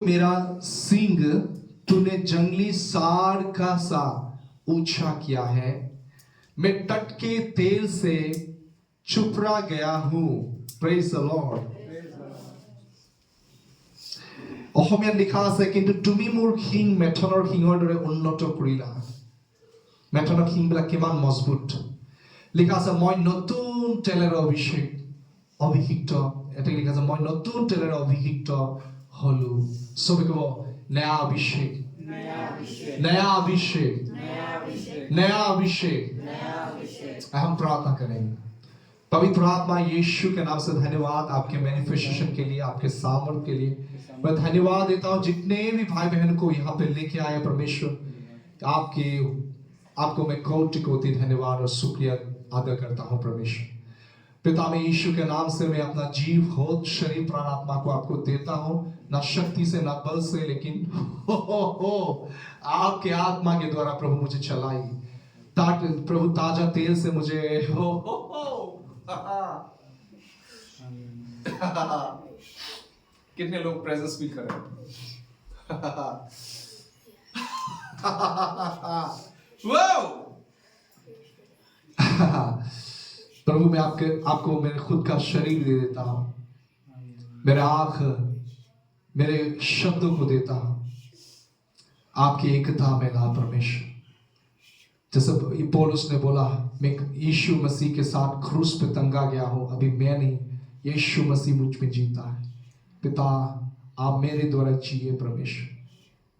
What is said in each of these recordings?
मेरा सींग तूने जंगली सार का सा ऊंचा किया है, मैं तट के तेल से चुपरा गया हूं। Praise the Lord. অসমীয়াত লিখা আছে, কিন্তু তুমি মোৰ শিং মেথনৰ শিঙৰ দৰে উন্নত কৰিলা। মেথনৰ শিংবিলাক কিমান মজবুত। লিখা আছে, মই নতুন তেলেৰে অভিষিক্ত। এটা লিখা আছে, মই নতুন তেলেৰে অভিষিক্ত হলো। সবে কব, নয়া অভিষেক, नया अभिषेक, नया अभिषेक। हम प्रार्थना करेंगे। पवित्र आत्मा यीशु के नाम से धन्यवाद आपके मैनिफेस्टेशन के लिए, आपके सामर्थ के लिए। मैं धन्यवाद देता हूं जितने भी भाई बहन को यहाँ पे लेके आए परमेश्वर, आपको मैं कोटि कोटि धन्यवाद और शुक्रिया अदा करता हूं परमेश्वर। पिता में यीशु के नाम से मैं अपना जीव होत शरीर प्राण आत्मा को आपको देता हूं, ना शक्ति से ना बल से, लेकिन आपके आत्मा के द्वारा प्रभु मुझे चलाई। प्रभु ताजा तेल से मुझे कितने लोग प्रेजेंस फील कर रहे हैं? प्रभु मैं आपको मेरे खुद का शरीर दे देता हूं, मेरे आंख, मेरे शब्दों को देता हूं आपकी एकता में ना परमेश्वर। जैसे पौलुस ने बोला, मैं यीशु मसीह के साथ क्रूस पे टंगा गया हूं, अभी मैं नहीं, यीशु मसीह मुझ में जीता है। पिता आप मेरे द्वारा जिए परमेश्वर,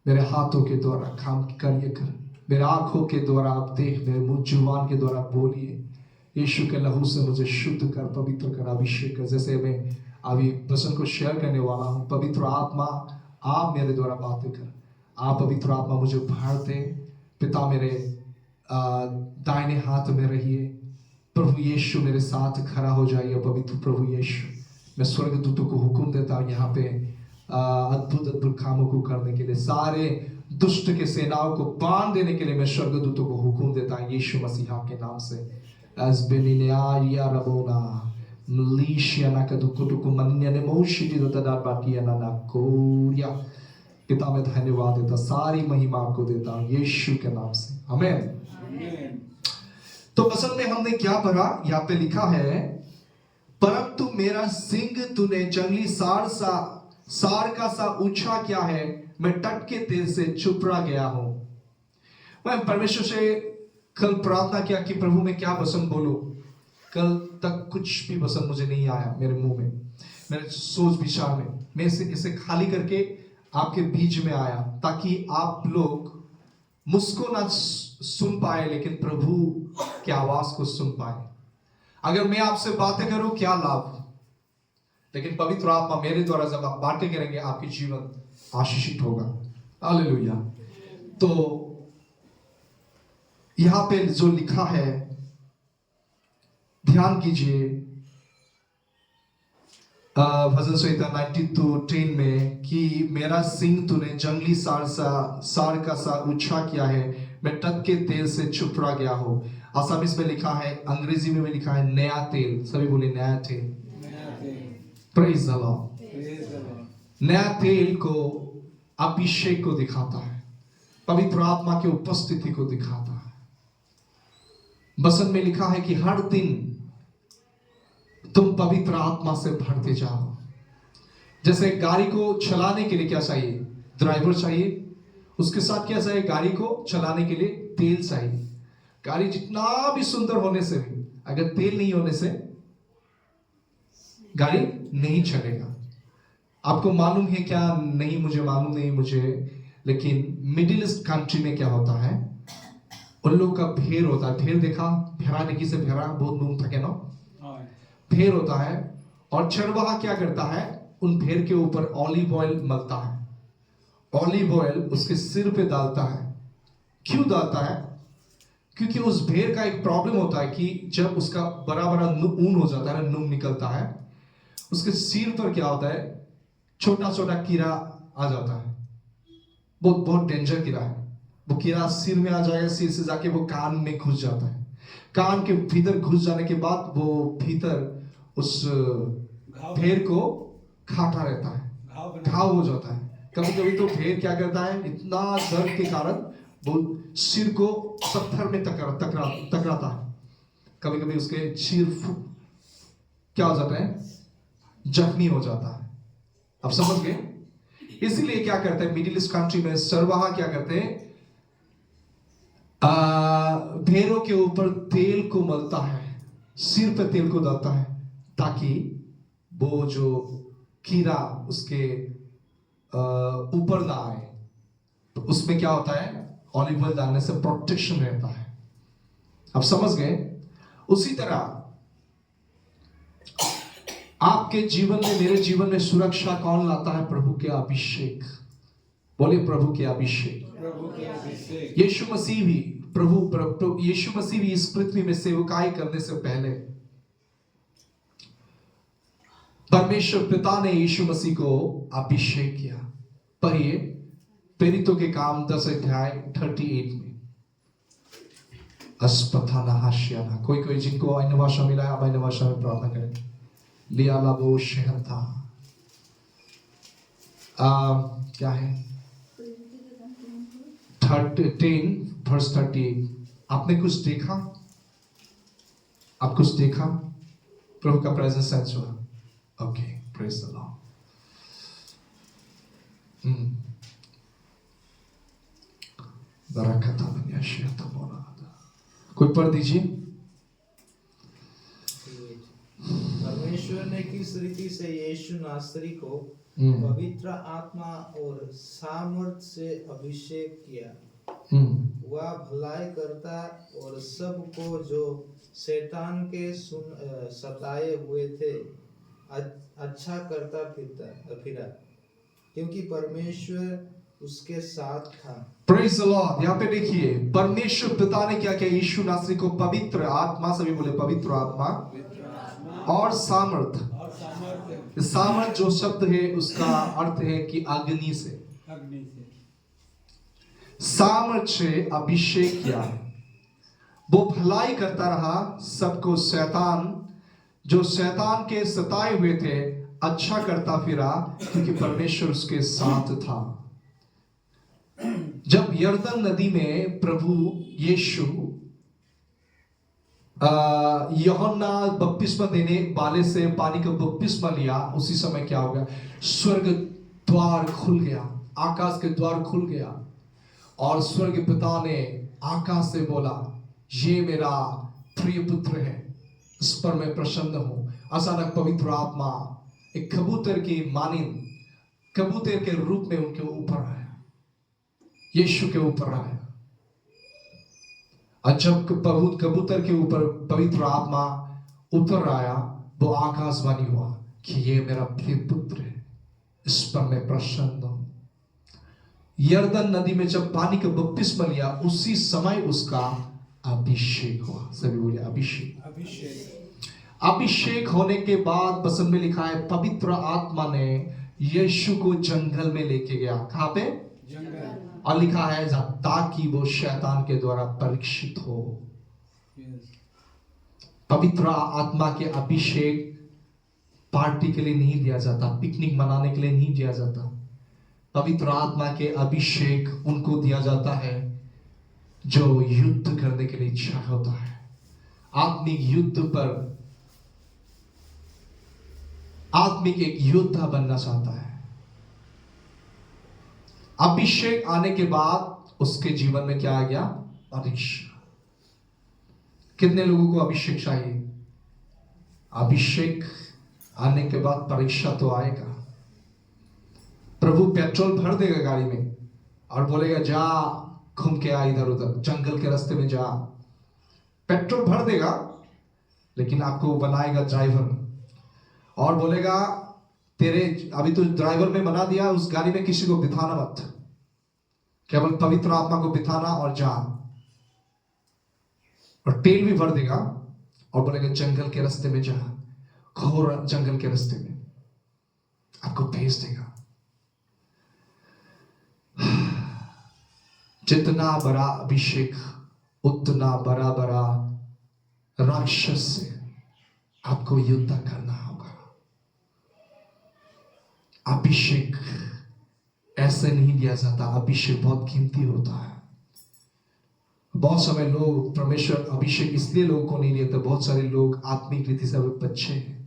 मेरे हाथों के द्वारा काम करिए कर, मेरे आंखों के द्वारा आप देख, मेरे मुंह जुबान के द्वारा बोलिए। यीशु के लहू से मुझे शुद्ध कर, पवित्र कर, अभिषेक कर। जैसे मैं अभी वचन को शेयर करने वाला हूं, पवित्र आत्मा आप मेरे द्वारा बातें कर, आप पवित्र आत्मा मुझे भर दे। पिता मेरे दाहिने हाथ में रहिए। प्रभु यीशु मेरे साथ खड़ा हो जाइए। पवित्र प्रभु यीशु, मैं स्वर्गदूतों को हुक्म देता हूं यहाँ पे अद्भुत अद्भुत कामों को करने के लिए, सारे दुष्ट के सेनाओं को बांध देने के लिए मैं स्वर्गदूतों को हुक्म देता हूं यीशु मसीहा के नाम से। Asbeliniaria rabona Malaysia nakadukuduku manyane moshidi dotadabatia nanakoria। पिता मैं धन्यवाद देता, सारी महिमा आपको देता हूं यीशु के नाम से, आमीन। तो वचन में हमने क्या पढ़ा? यहाँ पे लिखा है, परंतु मेरा सिंह तूने जंगली सार का सा ऊंचा किया है, मैं तट के तेल से चुपरा गया हूं। मैं परमेश्वर से कल प्रार्थना किया कि प्रभु मैं क्या वचन बोलूं। कल तक कुछ भी वचन मुझे नहीं आया मेरे मुंह में, मेरे सोच विचार में। मैं इसे खाली करके आपके बीच में आया ताकि आप लोग मुझको ना सुन पाए, लेकिन प्रभु की आवाज को सुन पाए। अगर मैं आपसे बातें करूं क्या लाभ, लेकिन पवित्र आत्मा मेरे द्वारा जब आप बातें करेंगे आपकी जीवन आशीषित होगा। हालेलुया। तो यहां पे जो लिखा है ध्यान कीजिए, भजन संहिता 92:10 में कि मेरा सिंह तूने जंगली सार का सा ऊंचा किया है, मैं तट के तेल से चुपरा गया हूं। आसामीज में लिखा है, अंग्रेजी में लिखा है नया तेल। सभी बोले नया तेल। Praise the Lord. नया तेल को अभिषेक को दिखाता है, पवित्र आत्मा की उपस्थिति को दिखाता है। वचन में लिखा है कि हर दिन तुम पवित्र आत्मा से भरते जाओ। जैसे गाड़ी को चलाने के लिए क्या चाहिए? ड्राइवर चाहिए। उसके साथ क्या चाहिए? गाड़ी को चलाने के लिए तेल चाहिए। गाड़ी जितना भी सुंदर होने से भी अगर तेल नहीं होने से गाड़ी नहीं चलेगा। आपको मालूम है क्या? नहीं, मुझे मालूम नहीं लेकिन मिडिल ईस्ट कंट्री में क्या होता है, उन लोग का भेड़ होता है। भेड़ देखा? भेड़ा देखी से भेड़ा बहुत नूम थके ना, भेड़ होता है। और चरवाहा क्या करता है? उन भेड़ के ऊपर ऑलिव ऑयल मलता है। ऑलिव ऑयल उसके सिर पे डालता है। क्यों डालता है? क्योंकि उस भेड़ का एक प्रॉब्लम होता है कि जब उसका बड़ा बड़ा ऊन हो जाता है, नूम निकलता है, उसके सिर पर क्या होता है? छोटा छोटा कीड़ा आ जाता है। बहुत डेंजर कीड़ा है वो। कीड़ा सिर में आ जाएगा, सिर से जाके वो कान में घुस जाता है। कान के भीतर घुस जाने के बाद वो भीतर उस भेड़ को खाता रहता है, घाव हो जाता है। कभी कभी तो भेड़ क्या करता है, इतना दर्द के कारण वो सिर को पत्थर में टकराता है। कभी कभी उसके सिर क्या हो जाता है, जख्मी हो जाता है। अब समझ गए? इसीलिए क्या करते हैं मिडिल ईस्ट कंट्री में सरवाहा क्या करते हैं, भेड़ों के ऊपर तेल को मलता है, सिर पे तेल को डालता है, ताकि वो जो कीड़ा उसके ऊपर ना आए। तो उसमें क्या होता है, ऑलिव ऑयल डालने से प्रोटेक्शन रहता है। अब समझ गए? उसी तरह आपके जीवन में, मेरे जीवन में सुरक्षा कौन लाता है? प्रभु के अभिषेक। बोलिए प्रभु के अभिषेक। प्रभु के अभिषेक। यीशु मसीह भी यीशु मसीह भी इस पृथ्वी में सेवकाई करने से पहले परमेश्वर पिता ने यीशु मसीह को अभिषेक किया। पढ़िए प्रेरितों के काम 10 अध्याय 38 में। अस्पथाना हाशियाना, कोई जिनको अन्य भाषा मिला है आप अन्य भाषा में प्रार्थना करें। लिया लाबो शहर था, क्या है 13 verse 38। आपने कुछ देखा? आप कुछ देखा? प्रभु का प्रेजेंस सेंस हुआ? Okay, praise the Lord. बरकत कोई पढ़ दीजिए। परमेश्वर ने किस रीति से यीशु नासरी को पवित्र आत्मा और सामर्थ से अभिषेक किया, वह भलाई करता और सबको जो शैतान के सताए हुए थे अच्छा करता फिरा, क्योंकि परमेश्वर उसके साथ था। Praise the Lord. यहाँ पे देखिए परमेश्वर पिता ने क्या किया, यीशु नासरी को पवित्र आत्मा, सभी बोले पवित्र आत्मा और सामर्थ। सामर्थ जो शब्द है उसका अर्थ है कि अग्नि से, सामर्थ से अभिषेक किया। वो भलाई करता रहा सबको, जो शैतान के सताए हुए थे अच्छा करता फिरा, क्योंकि परमेश्वर उसके साथ था। जब यरदन नदी में प्रभु यीशु यूहन्ना बपतिस्मा देने वाले से पानी का बपतिस्मा लिया, उसी समय क्या हो गया, स्वर्ग द्वार खुल गया, आकाश के द्वार खुल गया और स्वर्ग पिता ने आकाश से बोला, ये मेरा प्रिय पुत्र है, इस पर मैं प्रसन्न हूं। अचानक पवित्र आत्मा एक कबूतर की मानिंद, कबूतर के रूप में उनके ऊपर आया, यीशु के ऊपर आया। और जब कबूतर के ऊपर पवित्र आत्मा उतर आया, वो आकाशवाणी हुआ कि ये मेरा प्रिय पुत्र है, इस पर मैं प्रसन्न हूं। यरदन नदी में जब पानी का बपतिस्मा लिया, उसी समय उसका अभिषेक हुआ। सभी बोले अभिषेक। अभिषेक होने के बाद वचन में लिखा है पवित्र आत्मा ने यीशु को जंगल में लेके गया। कहां पे? जंगल। और लिखा है ताकि वो शैतान के द्वारा परीक्षित हो। पवित्र आत्मा के अभिषेक पार्टी के लिए नहीं दिया जाता, पिकनिक मनाने के लिए नहीं दिया जाता। पवित्र आत्मा के अभिषेक उनको दिया जाता है जो युद्ध करने के लिए इच्छा होता है, आत्मिक युद्ध पर, आत्मिक एक योद्धा बनना चाहता है। अभिषेक आने के बाद उसके जीवन में क्या आ गया? परीक्षा। कितने लोगों को अभिषेक चाहिए? अभिषेक आने के बाद परीक्षा तो आएगा। प्रभु पेट्रोल भर देगा गाड़ी में और बोलेगा जा घूम के आ इधर उधर, जंगल के रास्ते में जा। पेट्रोल भर देगा लेकिन आपको बनाएगा ड्राइवर और बोलेगा तेरे अभी तो ड्राइवर में बना दिया, उस गाड़ी में किसी को बिठाना मत, केवल पवित्र आत्मा को बिठाना और जा। और तेल भी भर देगा और बोलेगा जंगल के रास्ते में जा, घोर जंगल के रास्ते में आपको भेज देगा। जितना बड़ा अभिषेक उतना बड़ा बड़ा राक्षस से आपको युद्ध करना होगा। अभिषेक ऐसे नहीं दिया जाता। अभिषेक बहुत कीमती होता है। बहुत समय लोग परमेश्वर अभिषेक इसलिए लोगों को नहीं देते, बहुत सारे लोग आत्मिक रीति से बच्चे हैं।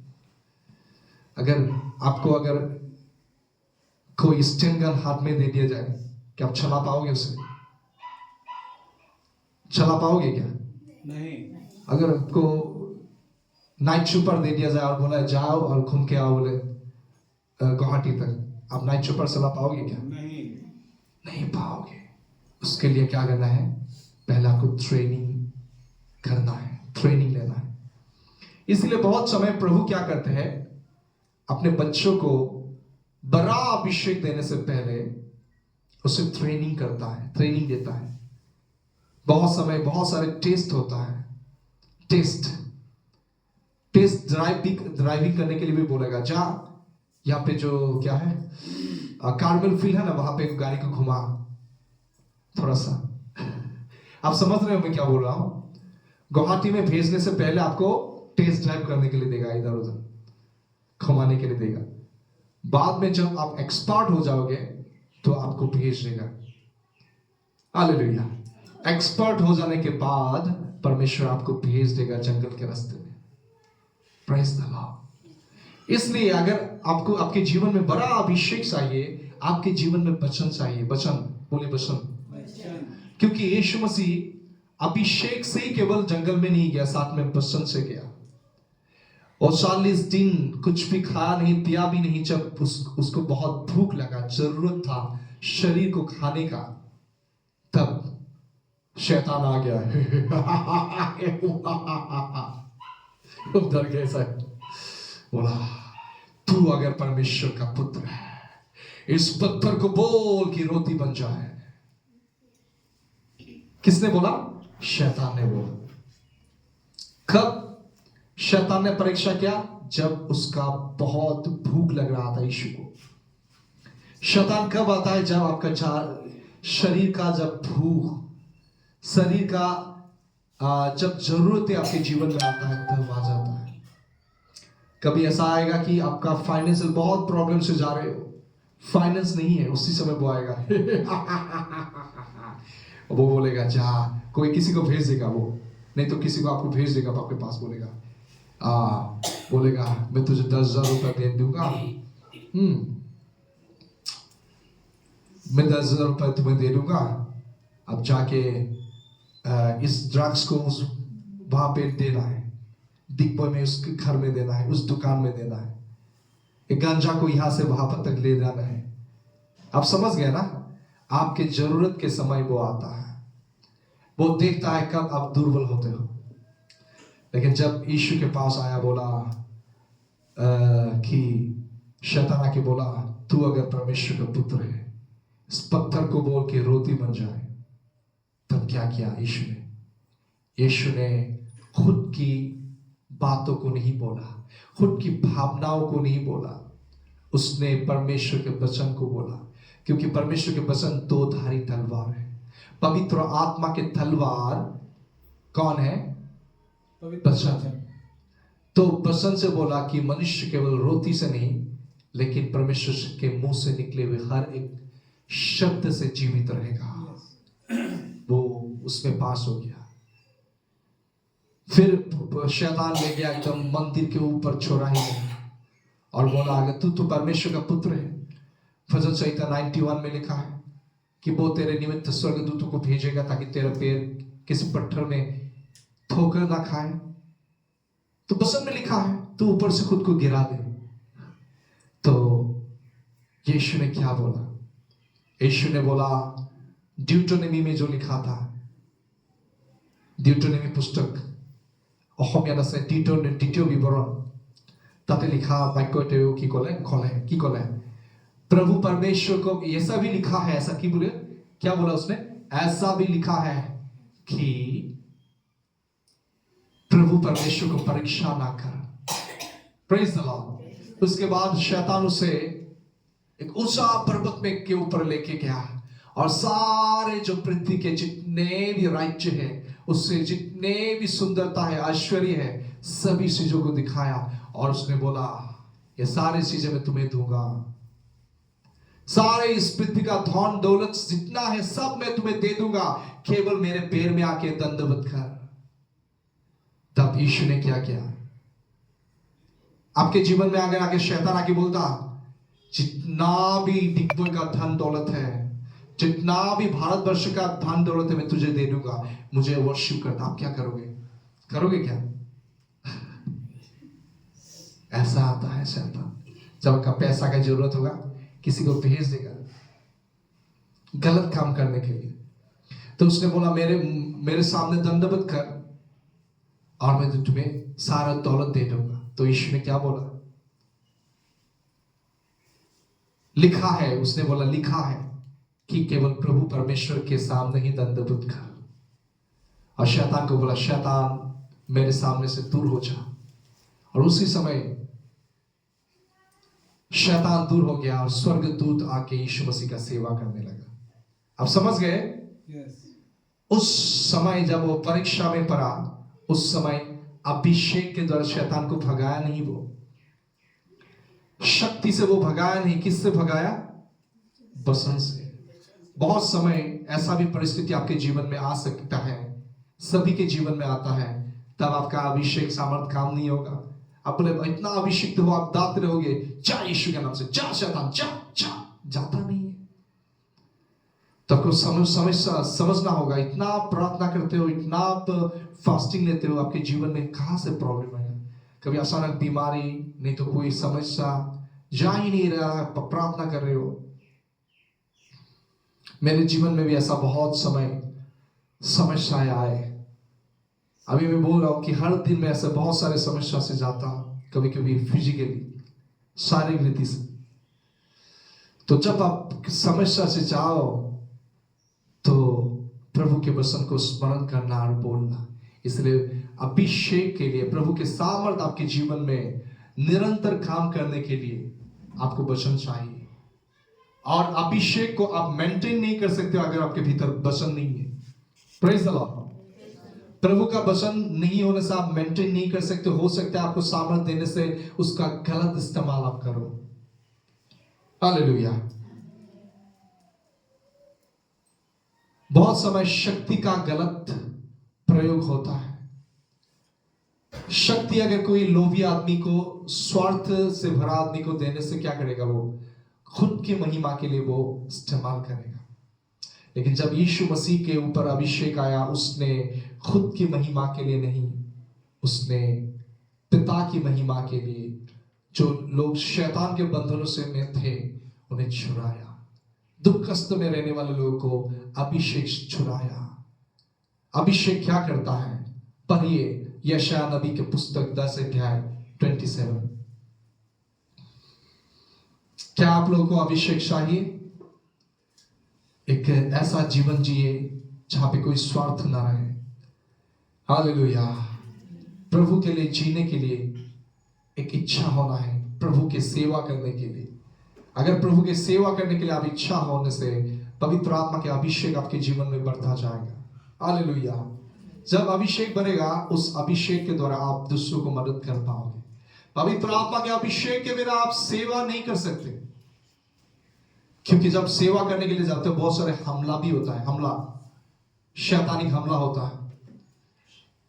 अगर आपको अगर कोई स्टेन गन हाथ में दे दिया जाए, क्या आप चला पाओगे उसे? चला पाओगे क्या? नहीं। अगर आपको नाइट सुपर दे दिया जाए और बोला जाओ और घूम के आओ बोले गुवाहाटी तक, आप नाइट सुपर चला पाओगे क्या? नहीं पाओगे। उसके लिए क्या करना है? पहले आपको ट्रेनिंग करना है, ट्रेनिंग लेना है। इसलिए बहुत समय प्रभु क्या करते हैं, अपने बच्चों को बड़ा अभिषेक देने से पहले उसे ट्रेनिंग करता है, ट्रेनिंग देता है। बहुत समय बहुत सारे टेस्ट होता है। टेस्ट ड्राइविंग करने के लिए भी बोलेगा, जा यहाँ पे जो क्या है कार्मेल फील्ड है ना, वहां पे गाड़ी को घुमा थोड़ा सा। आप समझ रहे हो मैं क्या बोल रहा हूं? गुवाहाटी में भेजने से पहले आपको टेस्ट ड्राइव करने के लिए देगा, इधर उधर घुमाने के लिए देगा। बाद में जब आप एक्सपर्ट हो जाओगे तो आपको भेज देगा। हालेलुया। एक्सपर्ट हो जाने के बाद परमेश्वर आपको भेज देगा जंगल के रास्ते में। Praise the Lord. इसलिए अगर आपको आपके जीवन में बड़ा अभिषेक चाहिए, आपके जीवन में वचन चाहिए। वचन बोले, वचन। क्योंकि यीशु मसीह अभिषेक से ही केवल जंगल में नहीं गया, साथ में वचन से गया। और 40 दिन कुछ भी खाया नहीं, पिया भी नहीं। जब उसको बहुत भूख लगा, जरूरत था शरीर को खाने का, तब शैतान आ गया। डर गए सर। बोला, तू अगर परमेश्वर का पुत्र है, इस पत्थर को बोल कि रोटी बन जाए। किसने बोला? शैतान ने बोला। कब शैतान ने परीक्षा किया? जब उसका बहुत भूख लग रहा था यीशु को। शैतान कब आता है? जब आपका शरीर का जब भूख, शरीर का जब जरूरत है आपके जीवन में आता है, तब आ जाता है। कभी ऐसा आएगा कि आपका फाइनेंशियल बहुत प्रॉब्लम से जा रहे हो, फाइनेंस नहीं है, उसी समय वो आएगा। वो बोलेगा जा, कोई किसी को भेज देगा, वो नहीं तो किसी को आपको भेज देगा आपके पास। बोलेगा बोलेगा मैं तुझे 10,000 रुपया दे दूंगा, मैं 10,000 रुपया तुम्हें दे दूंगा, अब जाके इस ड्रग्स को उस वहां पे देना है, दिग्बय में उसके घर में देना है, उस दुकान में देना है, एक गांजा को यहां से वहां पर तक ले जाना है। आप समझ गए ना? आपके जरूरत के समय वो आता है, वो देखता है कब आप दुर्बल होते हो। लेकिन जब यीशु के पास आया, बोला कि शैतान आके बोला, तू अगर परमेश्वर का पुत्र है, इस पत्थर को बोल के रोटी बन जाए। तब क्या किया यीशु ने? यीशु ने खुद की बातों को नहीं बोला, खुद की भावनाओं को नहीं बोला, उसने परमेश्वर के वचन को बोला। क्योंकि परमेश्वर के वचन दो धारी तलवार है। पवित्र आत्मा के तलवार कौन है? वचन। तो वचन से बोला कि मनुष्य केवल रोटी से नहीं, लेकिन परमेश्वर के मुंह से निकले हुए हर एक शब्द से जीवित रहेगा। वो उसमें पास हो गया। फिर शैतान ले गया एकदम मंदिर के ऊपर चौराहे में और बोला, अगर तू तो परमेश्वर का पुत्र है, भजन संहिता 91 में लिखा है कि वो तेरे निमित्त स्वर्गदूतों को भेजेगा ताकि तेरा पैर किसी पत्थर में ठोकर ना खाए। तो वचन में लिखा है, तू ऊपर से खुद को गिरा दे। तो यीशु ने क्या बोला? यीशु ने बोला, ड्यूटोनॉमी में जो लिखा था, ड्यूटोनॉमी पुस्तक অসমীয়াত আছে দ্বিতীয় বিৱৰণ, তাতে लिखा वाक्य की कोले प्रभु परमेश्वर को ऐसा भी लिखा है। ऐसा की बोले? क्या बोला उसने? ऐसा भी लिखा है कि प्रभु परमेश्वर को परीक्षा ना कर। Praise the Lord. उसके बाद शैतान उसे एक ऊंचा पर्वत में के ऊपर लेके गया और सारे जो पृथ्वी के जितने भी राज्य है, उससे जितने भी सुंदरता है, ऐश्वर्य है, सभी चीजों को दिखाया और उसने बोला, ये सारी चीजें मैं तुम्हें दूंगा, सारे इस पृथ्वी का धन दौलत जितना है सब मैं तुम्हें दे दूंगा, केवल मेरे पैर में आके दंडवत कर। तब यीशु ने क्या किया? आपके जीवन में अगर आके शैतान आके बोलता जितना भी दिग्गज का धन दौलत है, जितना भी भारतवर्ष का धन दौलत है मैं तुझे दे दूंगा, मुझे वर्शिप करता, आप क्या करोगे? करोगे क्या? ऐसा आता है शैतान। जब आपका पैसा का जरूरत होगा किसी को भेज देगा गलत काम करने के लिए। तो उसने बोला मेरे सामने दंडवत कर और मैं तुम्हें सारा दौलत दे दूंगा। तो यीशु ने क्या बोला? लिखा है, उसने बोला लिखा है कि केवल प्रभु परमेश्वर के सामने ही दंडवत कर। और शैतान को बोला शैतान मेरे सामने से दूर हो जा। और उसी समय शैतान दूर हो गया और स्वर्गदूत आके यीशु मसीह का सेवा करने लगा। आप समझ गए? उस समय जब वो परीक्षा में पड़ा, उस समय अभिषेक के द्वारा शैतान को भगाया नहीं, वो शक्ति से वो भगाया नहीं। किससे भगाया? वचन से। बहुत समय ऐसा भी परिस्थिति आपके जीवन में आ सकता है, सभी के जीवन में आता है, तब आपका अभिषेक सामर्थ काम नहीं होगा। आप बोले इतना अभिषेक हो, आप दाते रहोगे जा यीशु के नाम से, जा शैतान जा जा, जाता नहीं है। तब को समझना होगा, इतना प्रार्थना करते हो, इतना आप फास्टिंग लेते हो, आपके जीवन में कहां से प्रॉब्लम है? कभी अचानक बीमारी, नहीं तो कोई समस्या, जा ही नहीं रहा, प्रार्थना कर रहे हो। मेरे जीवन में भी ऐसा बहुत समय समस्याएं आए। अभी मैं बोल रहा हूं कि हर दिन में ऐसे बहुत सारे समस्या से जाता हूं, कभी कभी फिजिकली, शारीरिक रीति से। तो जब आप समस्या से जाओ तो प्रभु के वचन को स्मरण करना और बोलना। इसलिए अभिषेक के लिए, प्रभु के सामर्थ आपके जीवन में निरंतर काम करने के लिए आपको वचन चाहिए। और अभिषेक को आप मेंटेन नहीं कर सकते अगर आपके भीतर वचन नहीं है। Praise the Lord. प्रभु का वचन नहीं होने से आप मेंटेन नहीं कर सकते। हो सकता है आपको सामर्थ देने से उसका गलत इस्तेमाल आप करो। हालेलुया। बहुत समय शक्ति का गलत प्रयोग होता है। शक्ति अगर कोई लोभी आदमी को, स्वार्थ से भरा आदमी को देने से क्या करेगा? वो खुद की महिमा के लिए वो इस्तेमाल करेगा। लेकिन जब यीशु मसीह के ऊपर अभिषेक आया, उसने खुद की महिमा के लिए नहीं, उसने पिता की महिमा के लिए जो लोग शैतान के बंधनों से में थे उन्हें छुड़ाया। दुख कष्ट में रहने वाले लोगों को अभिषेक छुड़ाया। अभिषेक क्या करता है? पढ़िए यशायाह नबी के पुस्तक 10 अध्याय 27। क्या आप लोगों को अभिषेक चाहिए? एक ऐसा जीवन जिए जहां पे कोई स्वार्थ ना रहे। हालेलुया। प्रभु के लिए जीने के लिए एक इच्छा होना है, प्रभु की सेवा करने के लिए। अगर प्रभु की सेवा करने के लिए आप इच्छा होने से पवित्र आत्मा के अभिषेक आपके जीवन में बढ़ता जाएगा। हालेलुया। जब अभिषेक बढ़ेगा, उस अभिषेक के द्वारा आप दूसरों को मदद कर पाओगे। पवित्र आत्मा के अभिषेक के बिना आप सेवा नहीं कर सकते, क्योंकि जब सेवा करने के लिए जाते हो बहुत सारे हमला भी होता है। हमला, शैतानिक हमला होता है।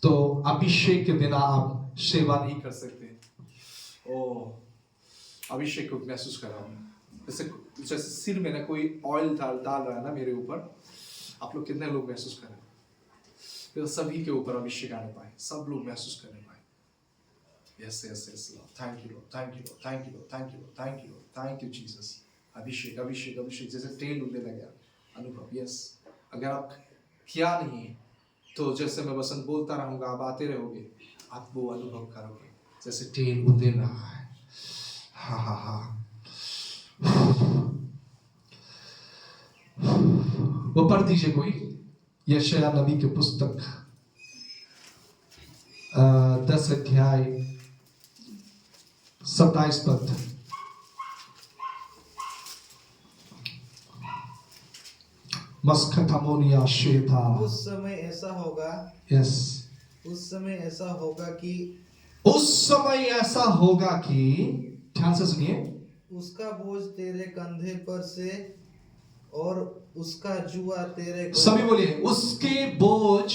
तो अभिषेक के बिना आप सेवा नहीं कर सकते। अभिषेक को महसूस कर रहा हूं, जैसे सिर में ना कोई ऑयल डाल रहा है ना मेरे ऊपर। आप लोग कितने लोग महसूस कर रहे हैं? तो सभी के ऊपर अभिषेक आने पाए, सब लोग महसूस करने पाए। Yes yes yes lord, thank you lord, thank you lord, thank you lord, thank you lord, thank you lord, thank you Jesus. अभिषेक अभिषेक अभिषेक, जैसे तेल उड़ने लगा अनुभव। यस, अगर आप किया नहीं तो जैसे मैं वचन बोलता रहूंगा, आप आते रहोगे, आप वो अनुभव करोगे जैसे तेल उड़ रहा है। हा हा हा। वो पढ़ दीजिए कोई, यशायाह नबी की पुस्तक 10 अध्याय 27 पद। मस्कथमोनिया शेता। उस समय ऐसा होगा, यस, उस समय ऐसा होगा कि, उस समय ऐसा होगा कि, ध्यान से सुनिए, उसका बोझ तेरे कंधे पर से और उसका जुआ तेरे सभी बोलिए, उसके बोझ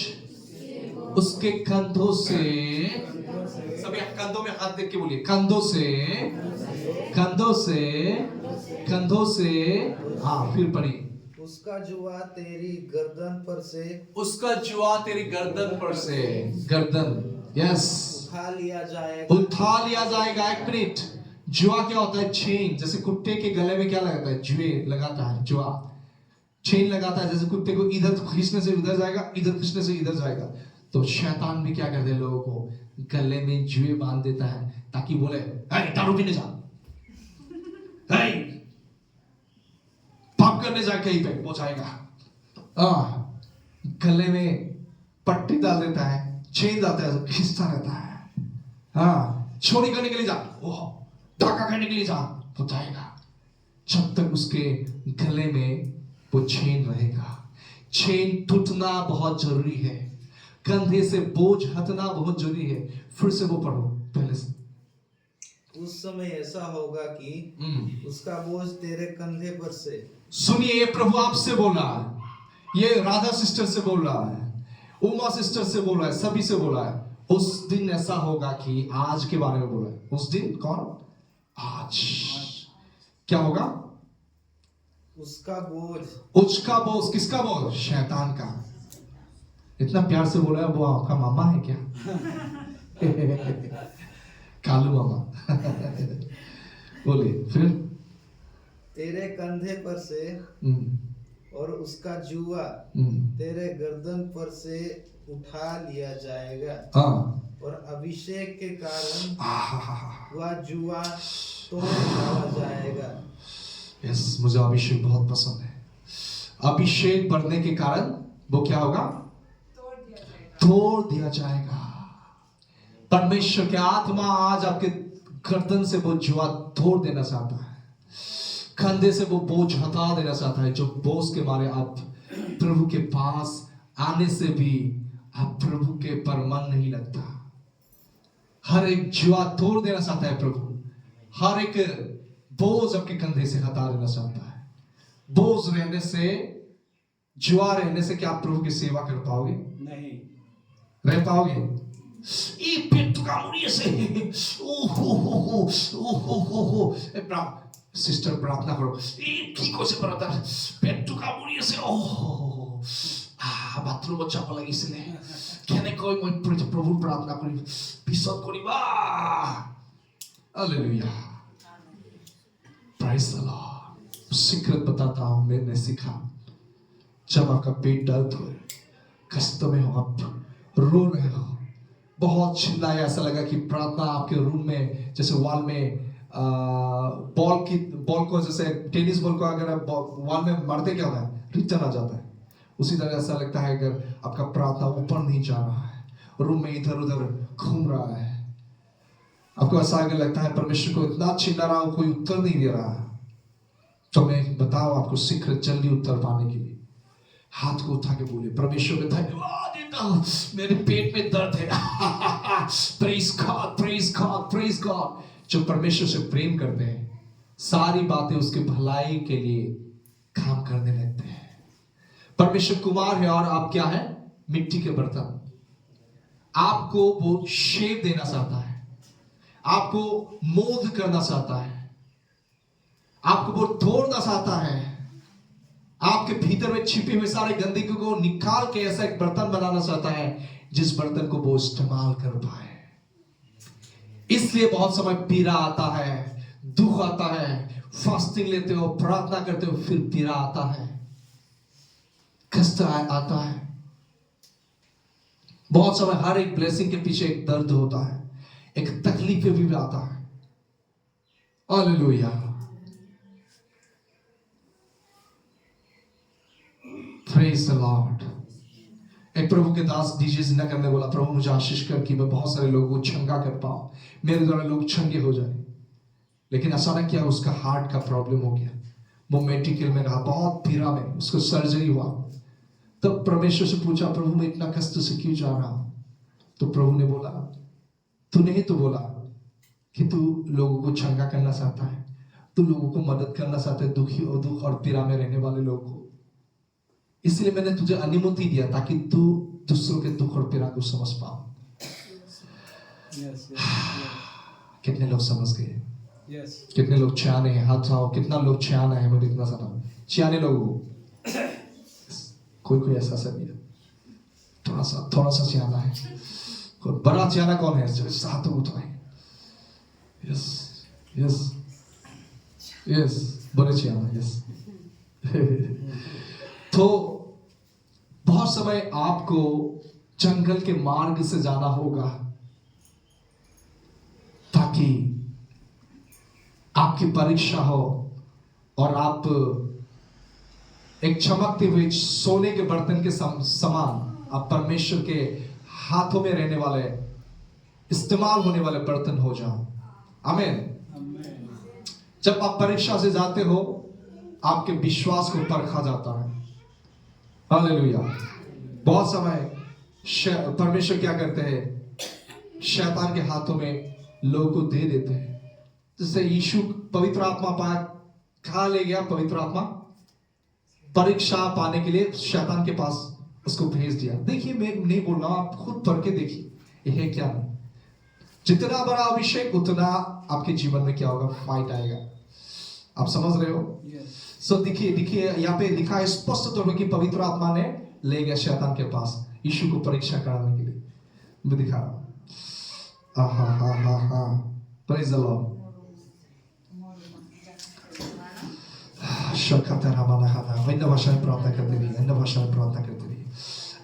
उसके कंधों से। सभी कंधों में हाथ देख के बोलिए, कंधों से, कंधों से, कंधों से। हाँ, फिर पढ़िए। उसका जुआ तेरी गर्दन पर से, उसका जुआ तेरी गर्दन पर से, गर्दन, यस, उठा लिया जाएगा। उठा लिया जाएगा। एक मिनट, जुआ क्या होता है? चेन। जैसे कुत्ते के गले में क्या लगाता है? जुए लगाता है, जुआ चेन लगाता है। जैसे कुत्ते को इधर खींचने से उधर जाएगा, इधर खींचने से इधर जाएगा। तो शैतान भी क्या करते हैं? लोगों को गले में जुए बांध देता है ताकि बोले, दारू पीने जा, पाप करने जा, कहीं पे वो जाएगा। गले में पट्टी डाल देता है, चेन डालता है, खींचता रहता है। चोरी करने के लिए जा, डाका करने के लिए जा, वो जाएगा। जब तक उसके गले में वो चेन रहेगा। चेन टूटना बहुत जरूरी है, कंधे से बोझ हटना बहुत जरूरी है। फिर से वो पढ़ो पहले से। उस समय ऐसा होगा कि उसका बोझ तेरे कंधे पर से। सुनिए, ये प्रभु आपसे बोल रहा है, ये राधा सिस्टर से बोल रहा है, उमा सिस्टर से बोल रहा है, सभी से बोल रहा है। उस दिन ऐसा होगा कि, आज के बारे में बोल रहा है। उस दिन कौन? आज। क्या होगा? उसका बोझ। उसका बोझ। किसका बोझ? शैतान का। इतना प्यार से बोल रहा है, वो आपका मामा है क्या? कालू मामा। बोलिए फिर। तेरे कंधे पर से और उसका जुआ तेरे गर्दन पर से उठा लिया जाएगा। और अभिषेक के कारण वह जुआ तोड़ डाला जाएगा। यस, मुझे अभिषेक बहुत पसंद है। अभिषेक बढ़ने के कारण वो क्या होगा? तोड़ दिया जाएगा। परमेश्वर की आत्मा आज आपके गर्दन से वो जुआ तोड़ देना चाहता है, कंधे से वो बोझ हटा देना चाहता है। जो बोझ के मारे आप प्रभु के पास आने से भी आप प्रभु के पर मन नहीं लगता। हर एक जुआ तोड़ देना चाहता है प्रभु। हर एक बोझ आपके कंधे से हटा देना चाहता है। बोझ रहने से, जुआ रहने से क्या आप प्रभु की सेवा कर पाओगे? नहीं रह पाओगे। सिस्टर प्रार्थना करो, ठीक हो से ब्रदर, पेटू का मुड़िए से बाथरूम चापा লাগিছিলে কেনেকৈ মই प्रभु प्रार्थना करी पिছত करिबा। Hallelujah, praise the Lord. Secret बताता हूं, मैंने सीखा। जब आपका पेट दर्द हो, कष्ट में हो, आप रो रहे हो, बहुत चिल्लाया, ऐसा लगा कि प्रार्थना आपके रूम में, जैसे वॉल में बॉल को, जैसे टेनिस बॉल को अगर आप वॉल में मारते क्या होता है? रिटर्न आ जाता है। उसी तरह ऐसा लगता है अगर आपका प्रार्थना ऊपर नहीं जा रहा है, रूम में इधर उधर घूम रहा है, आपको ऐसा अगर लगता है परमेश्वर को इतना चिल्ला रहा हूं, कोई उत्तर नहीं दे रहा, तो मैं बताओ आपको सीक्रेट जल्दी उत्तर पाने के लिए। हाथ को उठा के बोले, परमेश्वर में धन्यवाद देता हूं, मेरे पेट में दर्द है। Praise God, praise God, praise God. जो परमेश्वर से प्रेम करते हैं, सारी बातें उसके भलाई के लिए काम करने लगते हैं। परमेश्वर कुमार है और आप क्या है? मिट्टी के बर्तन। आपको वो शेप देना चाहता है, आपको मोल्ड करना चाहता है, आपको वो तोड़ना चाहता है। आपके भीतर में छिपी हुई सारी गंदगी को निकाल के ऐसा एक बर्तन बनाना चाहता है जिस बर्तन को वो इस्तेमाल कर पाए। इसलिए बहुत समय पीड़ा आता है, दुख आता है, फास्टिंग लेते हो, प्रार्थना करते हो, फिर पीड़ा आता है, कष्ट आता है। बहुत समय हर एक ब्लेसिंग के पीछे एक दर्द होता है, एक तकलीफ भी आता है। Hallelujah, praise the Lord. एक प्रभु के दास डीजे जिन्ना ने बोला, प्रभु मुझे आशीष कर कि मैं बहुत सारे लोगों को छंगा कर पाऊं, मेरे द्वारा लोग छंगे हो जाए। लेकिन अचानक क्या, उसका हार्ट का प्रॉब्लम हो गया, वो मेडिकल में रहा, बहुत पीड़ा में, उसको सर्जरी हुआ। तब परमेश्वर से पूछा, प्रभु मैं इतना कष्ट से क्यों जा रहा हूं? तो प्रभु ने बोला, तूने ही तो बोला कि तू लोगों को छंगा करना चाहता है, तू लोगों को मदद करना चाहता है, दुखी और दुख और पीड़ा में रहने वाले लोगों को। इसलिए मैंने तुझे अनुमति दिया ताकि तू दूसरों के दुख और पीड़ा को समझ पाओ। कितने लोग समझ गए? कितने लोग चाहने हैं? हाथ उठाओ। कितना लोग चाहना है? मैं देखना चाहता हूँ चाहने लोगों। कोई ऐसा सब नहीं है, थोड़ा सा चाहना है। कोई बड़ा चाहना कौन है? हाथ उठाए। यस यस यस, बड़े चाहना। यस तो बहुत समय आपको जंगल के मार्ग से जाना होगा ताकि आपकी परीक्षा हो और आप एक चमकते हुए सोने के बर्तन के समान आप परमेश्वर के हाथों में रहने वाले, इस्तेमाल होने वाले बर्तन हो जाओ। आमीन। जब आप परीक्षा से जाते हो आपके विश्वास को परखा जाता है। हालेलुया। बहुत समय परमेश्वर क्या करते हैं? शैतान के हाथों में लोगों को दे देते हैं। जैसे यीशु पवित्र आत्मा पाया, कहाँ ले गया? पवित्र आत्मा परीक्षा पाने के लिए शैतान के पास उसको भेज दिया। देखिए, मैं नहीं बोल रहा, आप खुद पढ़ के देखिए ये है क्या नहीं। जितना बड़ा अभिषेक उतना आपके जीवन में क्या होगा? फाइट आएगा। आप समझ रहे हो? सो देखिए यहाँ पे लिखा है स्पष्ट तौर पर कि पवित्र आत्मा ने ले गया शैतान के पास यीशु को परीक्षा कराने के लिए। मैं दिखा रहा हूँ। Praise the Lord. अन्य भाषा में प्रार्थना करते रहिए, अन्य भाषा में प्रार्थना करते रहिए।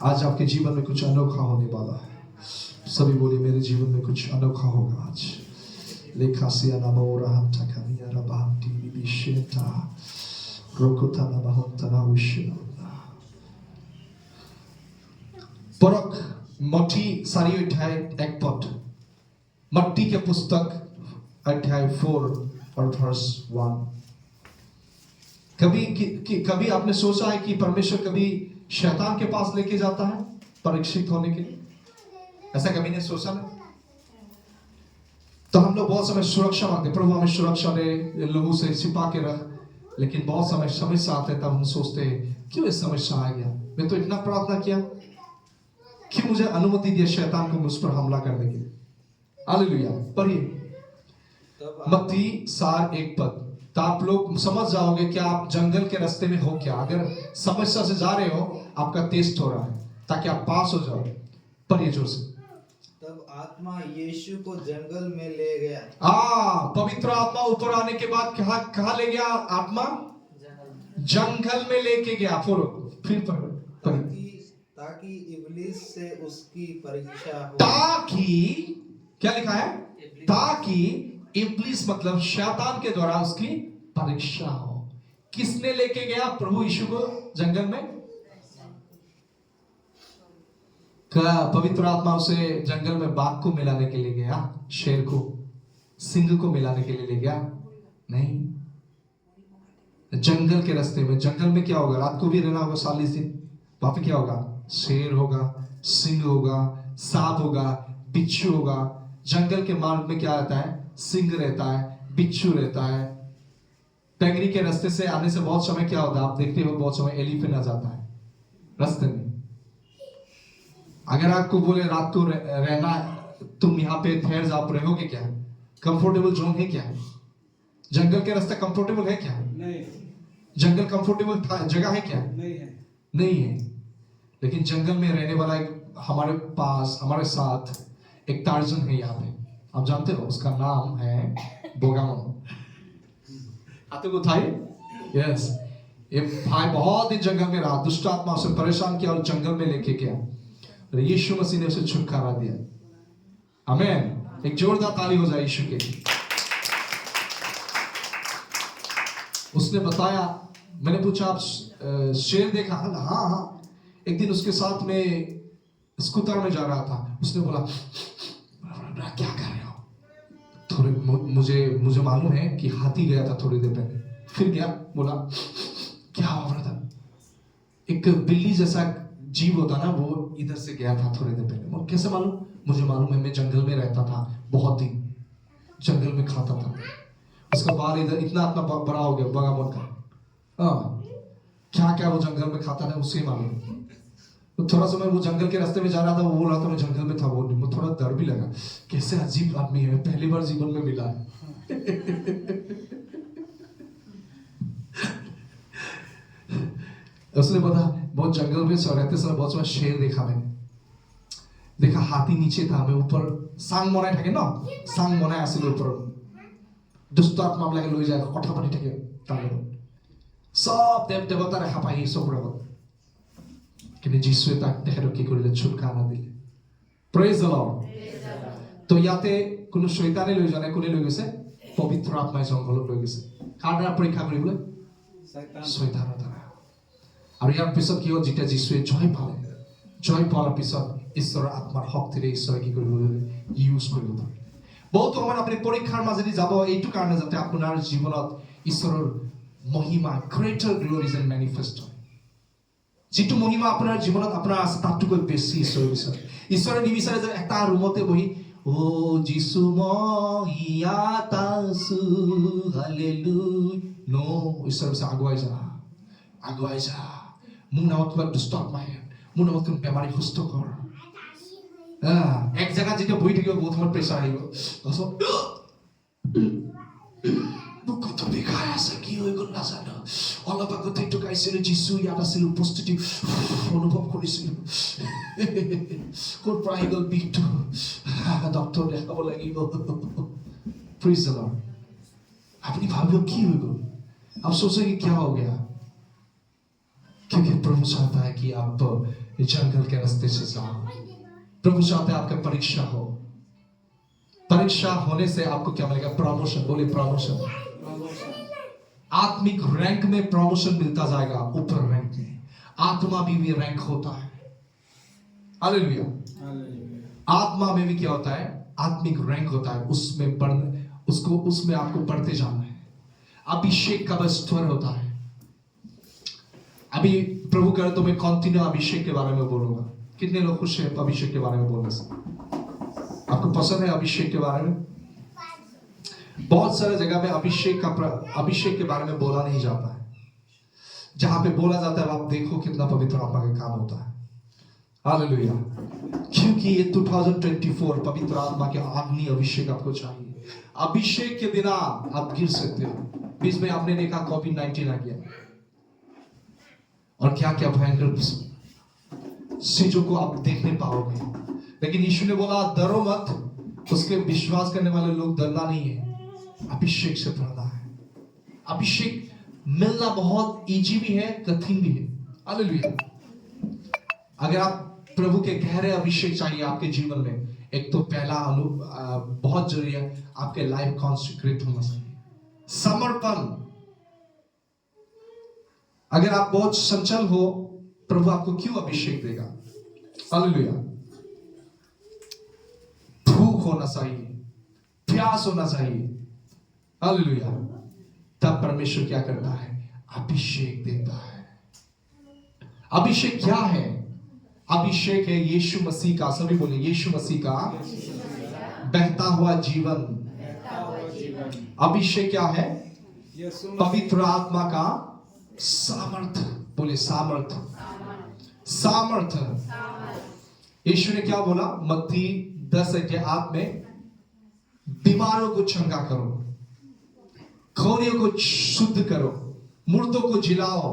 आज आपके जीवन में कुछ अनोखा होने वाला है। सभी बोलिए, मेरे जीवन में कुछ अनोखा होगा आज। लेखा सिया नाम ओरहम तकनिया रबांती बिशेता रोकुता नमहोतना विशेना परक मठी सारी अध्याय 1 पद, मट्टी के पुस्तक अध्याय 4 और वर्स 1। कभी आपने सोचा है कि परमेश्वर कभी शैतान के पास लेके जाता है परीक्षित होने के लिए? ऐसा कभी नहीं सोचा ना? तो हम लोग बहुत समय सुरक्षा मांगते, प्रभु हमें सुरक्षा दे, लोगों से छिपा के रख। लेकिन बहुत समय समस्या आते तब हम सोचते हैं क्यों इस समस्या आ गया? मैं तो इतना प्रार्थना किया, क्यों मुझे अनुमति दिया शैतान को मुझ पर हमला करने के लिए? हालेलुया। पढ़िए मत्ती 4:1 पद। तो आप लोग समझ जाओगे कि आप जंगल के रास्ते में हो क्या। अगर समस्या से जा रहे हो, आपका टेस्ट हो रहा है ताकि आप पास हो जाओ। पढ़िए जोर से। तब आत्मा यीशु को जंगल में ले गया। पवित्र आत्मा ऊपर आने के बाद कहाँ ले गया? आत्मा जंगल में लेके गया। फिर ताकि इब्लीस से उसकी परीक्षा हो। ताकि क्या लिखा है? ताकि इब्लीस मतलब शैतान के द्वारा उसकी परीक्षा हो। किसने लेके गया प्रभु यीशु को जंगल में? क्या पवित्र आत्मा उसे जंगल में बाघ को मिलाने के लिए गया? शेर को, सिंह को मिलाने के लिए ले गया? नहीं। जंगल के रास्ते में, जंगल में क्या होगा? रात को भी रहना होगा 40 दिन। वहां पे क्या होगा? शेर होगा, सिंह होगा, सांप होगा, बिच्छू होगा। जंगल के मार्ग में क्या रहता है? सिंह रहता है, बिच्छू रहता है। टेंगरी के रास्ते से आने से बहुत समय क्या होता है? आप देखते हो बहुत समय एलिफेंट आ जाता है रास्ते में। अगर आपको बोले रात को रहना, तुम यहाँ पे ठहर जाओ, आप रहोगे क्या? कंफर्टेबल जोन है क्या? जंगल के रास्ता कंफर्टेबल है क्या? नहीं। जंगल कंफर्टेबल जगह है क्या? नहीं है। लेकिन जंगल में रहने वाला एक हमारे पास, हमारे साथ एक टार्जन है यहाँ पे। आप जानते हो उसका नाम है बोगामन। आते को था? यस। ये भाई बहुत दिन जंगल में रहा, दुष्ट आत्मा उसे परेशान किया और जंगल में लेके गया। यीशु मसीह ने उसे छुटकारा दिया। आमीन। एक जोरदार ताली हो जाए यीशु के। उसने बताया, मैंने पूछा आप शेर देखा? हाँ। एक दिन उसके साथ में स्कूटर में जा रहा था। उसने बोला क्या कर रहे हो? थोड़े मुझे मालूम है कि हाथी गया था थोड़ी देर पहले। फिर गया, बोला क्या हुआ ब्रदर? एक बिल्ली जैसा जीव होता ना, वो इधर से गया था थोड़ी देर पहले। कैसे मालूम? मुझे मालूम है, मैं जंगल में रहता था बहुत दिन, जंगल में खाता था। उसका बाल इधर इतना इतना बड़ा हो गया बगामोन का। हाँ, क्या क्या वो जंगल में खाता था उसे मालूम। तो थोड़ा समय वो जंगल के रास्ते में जा रहा था, वो बोल रहा था मैं जंगल में था। वो थोड़ा डर भी लगा, कैसे अजीब आदमी है, पहली बार जीवन में मिला है। उसने पता बहुत जंगल में रहते समय बहुत समय शेर देखा मैंने, देखा हाथी नीचे था, मैं ऊपर सांग मनाई থাকে না, सांग মনাই আছিল ऊपर দুষ্ট আত্মা বিলাকে লৈ যায় কথা পাতি থাকে তাৰ লগত, সব দেৱ দেৱতা দেখা পাই চকুৰ আগত। কিন্তু যিশুৱে তাক তেখেতক কি কৰিলে, ছুটকাৰা দিলে। Praise the lord. তো ইয়াতে কোনো শয়তানে লৈ যোৱা নাই, কোনে লৈ গৈছে? পবিত্ৰ আত্মাই জংঘলত লৈ গৈছে। কাৰ দ্বাৰা পৰীক্ষা কৰিবলৈ? শয়তানৰ দ্বাৰা। আৰু ইয়াৰ পিছত কি হ'ল, যেতিয়া যিশুৱে জয় পালে, জয় পোৱাৰ পিছত ঈশ্বৰৰ আত্মাৰ শক্তিৰে ঈশ্বৰে কি কৰিব ল'লে, ইউজ কৰিব পাৰে। বহুত সময়ত আপুনি পৰীক্ষাৰ মাজেদি যাব এইটো কাৰণে যাতে আপোনাৰ জীৱনত ঈশ্বৰৰ মহিমা, গ্ৰেটাৰ গ্লৰিজ এণ্ড মেনিফেষ্ট হয়। যিটো মহিমা আপোনাৰ জীৱনত আপোনাৰ আছে তাতকৈ বেছি ঈশ্বৰে বিচাৰে। ঈশ্বৰে নিবিচাৰে যে এটা ৰুমতে বহি ও যিশু মই ইয়াত আছো হালেলুয়া। নো, ঈশ্বৰে বিচাৰে আগুৱাই যা, আগুৱাই যা। মোৰ নামত কিবা দুষ্ট আত্মা আহে, মোৰ নামত কোনো বেমাৰী সুস্থ কৰ। এক জেগাত যেতিয়া বহি থাকিব বহুত সময়ত প্ৰেছাৰ আহিব, মোক কত বিষাই আছে, কি হৈ গ'ল নাজানো। অলপ আগতে এইটো গাইছিলো, যিশু ইয়াত আছিল, উপস্থিতি অনুভৱ কৰিছিলো, ক'ৰ পৰা আহি গ'ল বিষটো, ডক্তৰ দেখাব লাগিব। Praise the lord. আপুনি ভাবিব কি হৈ গ'ল, आप सोचेंगे क्या हो गया, क्योंकि प्रभु चाहता है कि आप जंगल के रास्ते से जाओ। प्रभु चाहते हैं आपका परीक्षा हो, परीक्षा होने से आपको क्या मिलेगा? प्रमोशन। बोले प्रमोशन। आत्मिक रैंक में प्रमोशन मिलता जाएगा, ऊपर रैंक में। आत्मा भी रैंक होता है। हालेलुया। आत्मा में भी क्या होता है? आत्मिक रैंक होता है, उसमें बढ़ने, उसमें आपको बढ़ते जाना है। अभिषेक का स्तर होता है। अभी प्रभु करे तो मैं कंटिन्यू अभिषेक के बारे में बोलूंगा। कितने लोग खुश हैं अभिषेक के बारे में बोलने से? आपको पसंद है अभिषेक के बारे में? बहुत सारे जगह में अभिषेक के बारे में बोला नहीं जाता है। जहां पे बोला जाता है आप देखो कितना पवित्र आत्मा का काम होता है। हालेलुया। क्योंकि ये 2024 पवित्र आत्मा के अग्नि अभिषेक आपको चाहिए। अभिषेक के बिना आप गिर सकते हो। बीच में आपने देखा कोविड-19 आ गया और क्या क्या भयंकर चीजों को आप देख नहीं पाओगे, लेकिन यीशु ने बोला डरो मत। उसके विश्वास करने वाले लोग डरना नहीं है, अभिषेक से डरना है। अभिषेक मिलना बहुत इजी भी है, कठिन भी है। हालेलुया। अगर आप प्रभु के गहरे अभिषेक चाहिए आपके जीवन में, एक तो पहला बहुत जरूरी है, आपके लाइफ कॉन्सेक्रेट होना चाहिए, समर्पण। अगर आप बहुत संचल हो, प्रभु आपको क्यों अभिषेक देगा? हालेलुया। भूख होना चाहिए, प्यास होना चाहिए। हालेलुया। तब परमेश्वर क्या करता है? अभिषेक देता है। अभिषेक क्या है? अभिषेक है यीशु मसीह का, सभी बोले यीशु मसीह का बहता हुआ जीवन। अभिषेक क्या है? पवित्र आत्मा का सामर्थ। बोले सामर्थ, सामर्थ। यीशु ने क्या बोला? मत्ती 10:8 में बीमारों को चंगा करो, खोरियों को शुद्ध करो, मुर्दों को जिलाओ,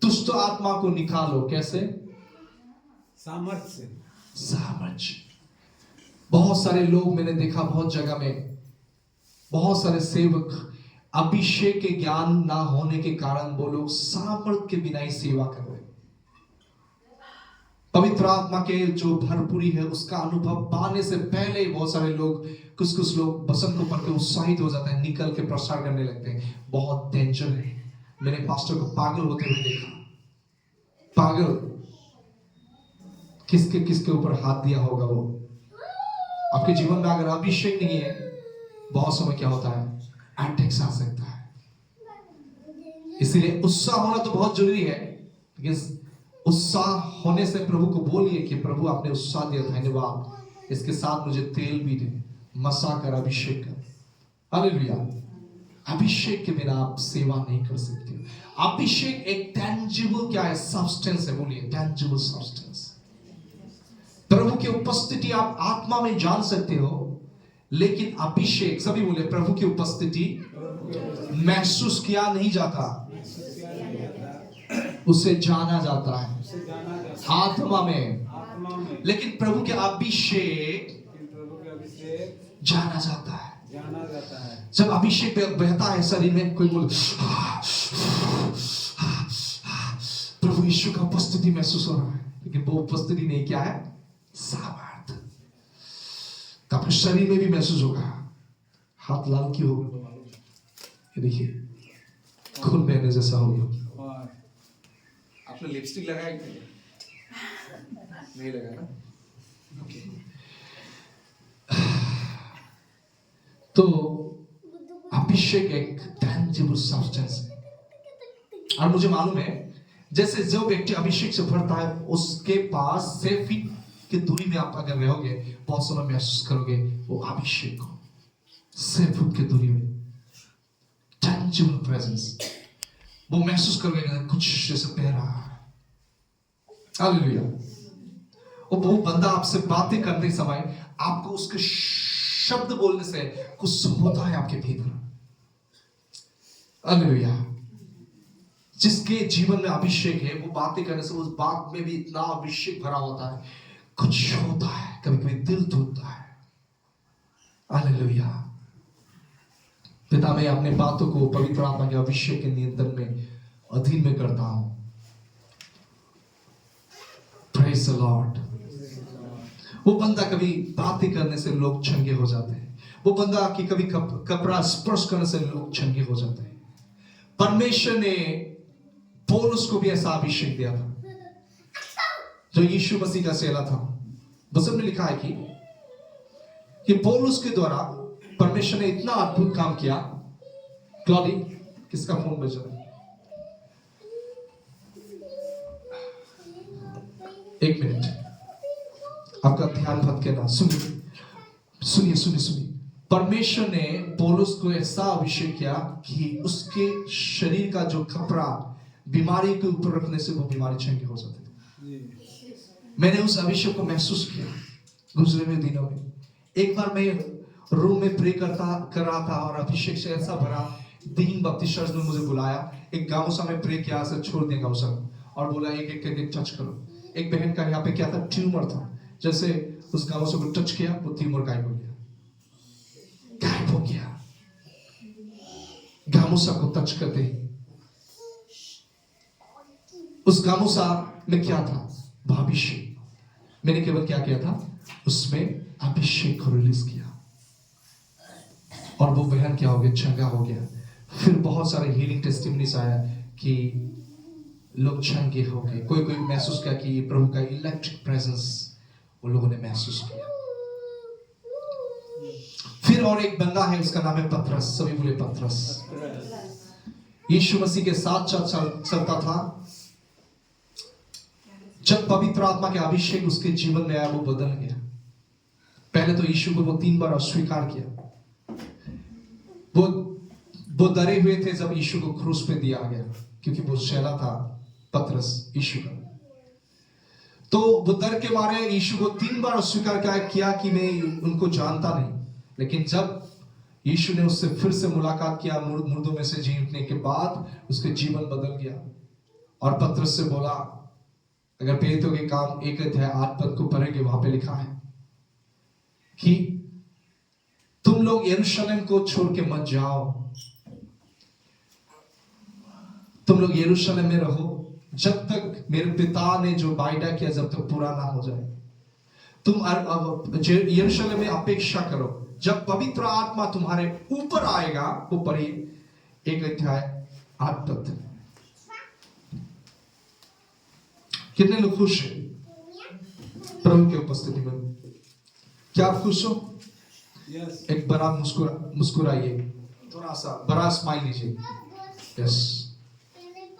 दुष्ट आत्मा को निकालो। कैसे? सामर्थ से। सामर्थ। बहुत सारे लोग मैंने देखा, बहुत जगह में बहुत सारे सेवक अभिषेक के ज्ञान ना होने के कारण वो लोग सामर्थ के बिना ही सेवा कर रहे। पवित्र आत्मा के जो भरपूरी है उसका अनुभव पाने से पहले ही बहुत सारे लोग, कुछ लोग वचन को पढ़ के उत्साहित हो जाते हैं, निकल के प्रचार करने लगते हैं। बहुत डेंजर है। मैंने पास्टर को पागल होते हुए देखा। पागल। किसके ऊपर हाथ दिया होगा वो? आपके जीवन में अगर अभिषेक नहीं है, बहुत समय क्या होता है? अटैक्स आ सकता है। इसलिए उत्साह होना तो बहुत जरूरी है, लेकिन उत्साह होने से प्रभु को बोलिए कि प्रभु आपने उत्साह दिया, धन्यवाद, इसके साथ मुझे तेल भी दे, मसा कर, अभिषेक कर। हालेलुया। अभिषेक के बिना आप सेवा नहीं कर सकते। अभिषेक एक टेंजिबल क्या है, सब्सटेंस है। बोलिए टेंजिबल सब्सटेंस। प्रभु की उपस्थिति आप आत्मा में जान सकते हो, लेकिन अभिषेक, सभी बोले प्रभु की उपस्थिति महसूस किया नहीं जाता, उसे जाना जाता है आत्मा में। लेकिन प्रभु के अभिषेक जाना जाता है। जब अभिषेक बहता है शरीर में, कोई बोले प्रभु यीशु का उपस्थिति महसूस हो रहा है, लेकिन वो उपस्थिति नहीं, क्या है, सामर्थ। तब शरीर में भी महसूस होगा। हाथ लाल क्यों होगा, ये देखिए खून बहने जैसा होगा। आपने लिपस्टिक लगाया क्या? नहीं लगा ना? तो अभिषेक एक टेंजिबल सब्सटेंस है। और मुझे मालूम है, जैसे जो व्यक्ति अभिषेक से भरता है, उसके पास 6 फीट की दूरी में आप अगर रहोगे, बहुत समय महसूस करोगे वो अभिषेक को। 6 फुट की दूरी में टेंजिबल प्रेजेंस, वो महसूस करोगे कुछ जैसे बह रहा है। हालेलुया। वो बंदा आपसे बातें करते समय आपको उसके शब्द बोलने से कुछ होता है आपके भीतर। हालेलुया। जिसके जीवन में अभिषेक है, वो बातें करने से उस बात में भी इतना अभिषेक भरा होता है, कुछ होता है, कभी कभी दिल टूटता है। हालेलुया। पिता, मैं अपने बातों को पवित्र आत्मा के अभिषेक के नियंत्रण में अधीन में करता हूं। Praise the Lord. वो बंदा कभी बातें करने से लोग चंगे हो जाते हैं। वो बंदा की कभी कपड़ा स्पर्श करने से लोग चंगे हो जाते हैं। परमेश्वर ने पौलुस को भी ऐसा अभिषेक दिया था, जो यीशु मसीह का चेला था। वचन में लिखा है कि पौलुस के द्वारा परमेश्वर ने इतना अद्भुत काम किया। क्लॉडी, किसका फोन बज रहा है? एक मिनट, आपका ध्यान भटकेगा। सुनिए। परमेश्वर ने पौलुस को ऐसा अभिषेक किया कि उसके शरीर का जो कपड़ा बीमारी के ऊपर रखने से वो बीमारी चंगी हो जाती थी। मैंने उस अभिषेक को महसूस किया गुजरे हुए दिनों में। एक बार मैं रूम में प्रे कर रहा था और अभिषेक से ऐसा भरा, दीन बत्तीस चर्च ने मुझे बुलाया। एक गामोसा में प्रे किया, से छोड़ देगा उसे, और बोला एक एक करके टच करो। एक बहन का यहाँ पे क्या था, ट्यूमर था। जैसे उस गामोसा को टच किया, वो ट्यूमर गायब हो गया। गामोसा को टच करते ही उस गामोसा में क्या था, अभिषेक। मैंने केवल क्या किया था, उसमें अभिषेक को रिलीज किया और वो बहन क्या हो गया, चंगा हो गया। फिर बहुत सारे हीलिंग टेस्टिमनीज आया कि लोग चंगे हो गए। कोई महसूस किया कि प्रभु का इलेक्ट्रिक प्रेजेंस वो लोगों ने महसूस किया। फिर और एक बंदा है, उसका नाम है पतरस। सभी बोले पतरस। यीशु मसीह के साथ चलता था। जब पवित्र आत्मा के अभिषेक उसके जीवन में आया, वो बदल गया। पहले तो यीशु को वो 3 बार अस्वीकार किया। वो डरे हुए थे जब यीशु को क्रूस पे दिया गया, क्योंकि वो चेला था पतरस यीशु का। तो वो डर के मारे यीशु को 3 बार अस्वीकार किया कि मैं उनको जानता नहीं। लेकिन जब यीशु ने उससे फिर से मुलाकात किया, मुर्दों में से जी उठने के बाद, उसके जीवन बदल गया। और पतरस से बोला, अगर प्रेरितों के काम 1 अध्याय 8 पद को पढ़ेंगे, वहां पे लिखा है कि तुम लोग यरूशलेम को छोड़ के मत जाओ, तुम लोग यरूशलेम में रहो जब तक मेरे पिता ने जो वायदा किया जब तक पूरा ना हो जाए। तुम यरूशलेम में अपेक्षा करो जब पवित्र आत्मा तुम्हारे ऊपर आएगा। वो पढ़िए 1 अध्याय 8 पद। कितने लोग खुश हैं प्रभु की उपस्थिति में? क्या आप खुश हो? यस। एक बड़ा मुस्कुराइए, थोड़ा सा बड़ा स्माइल लीजिए। यस।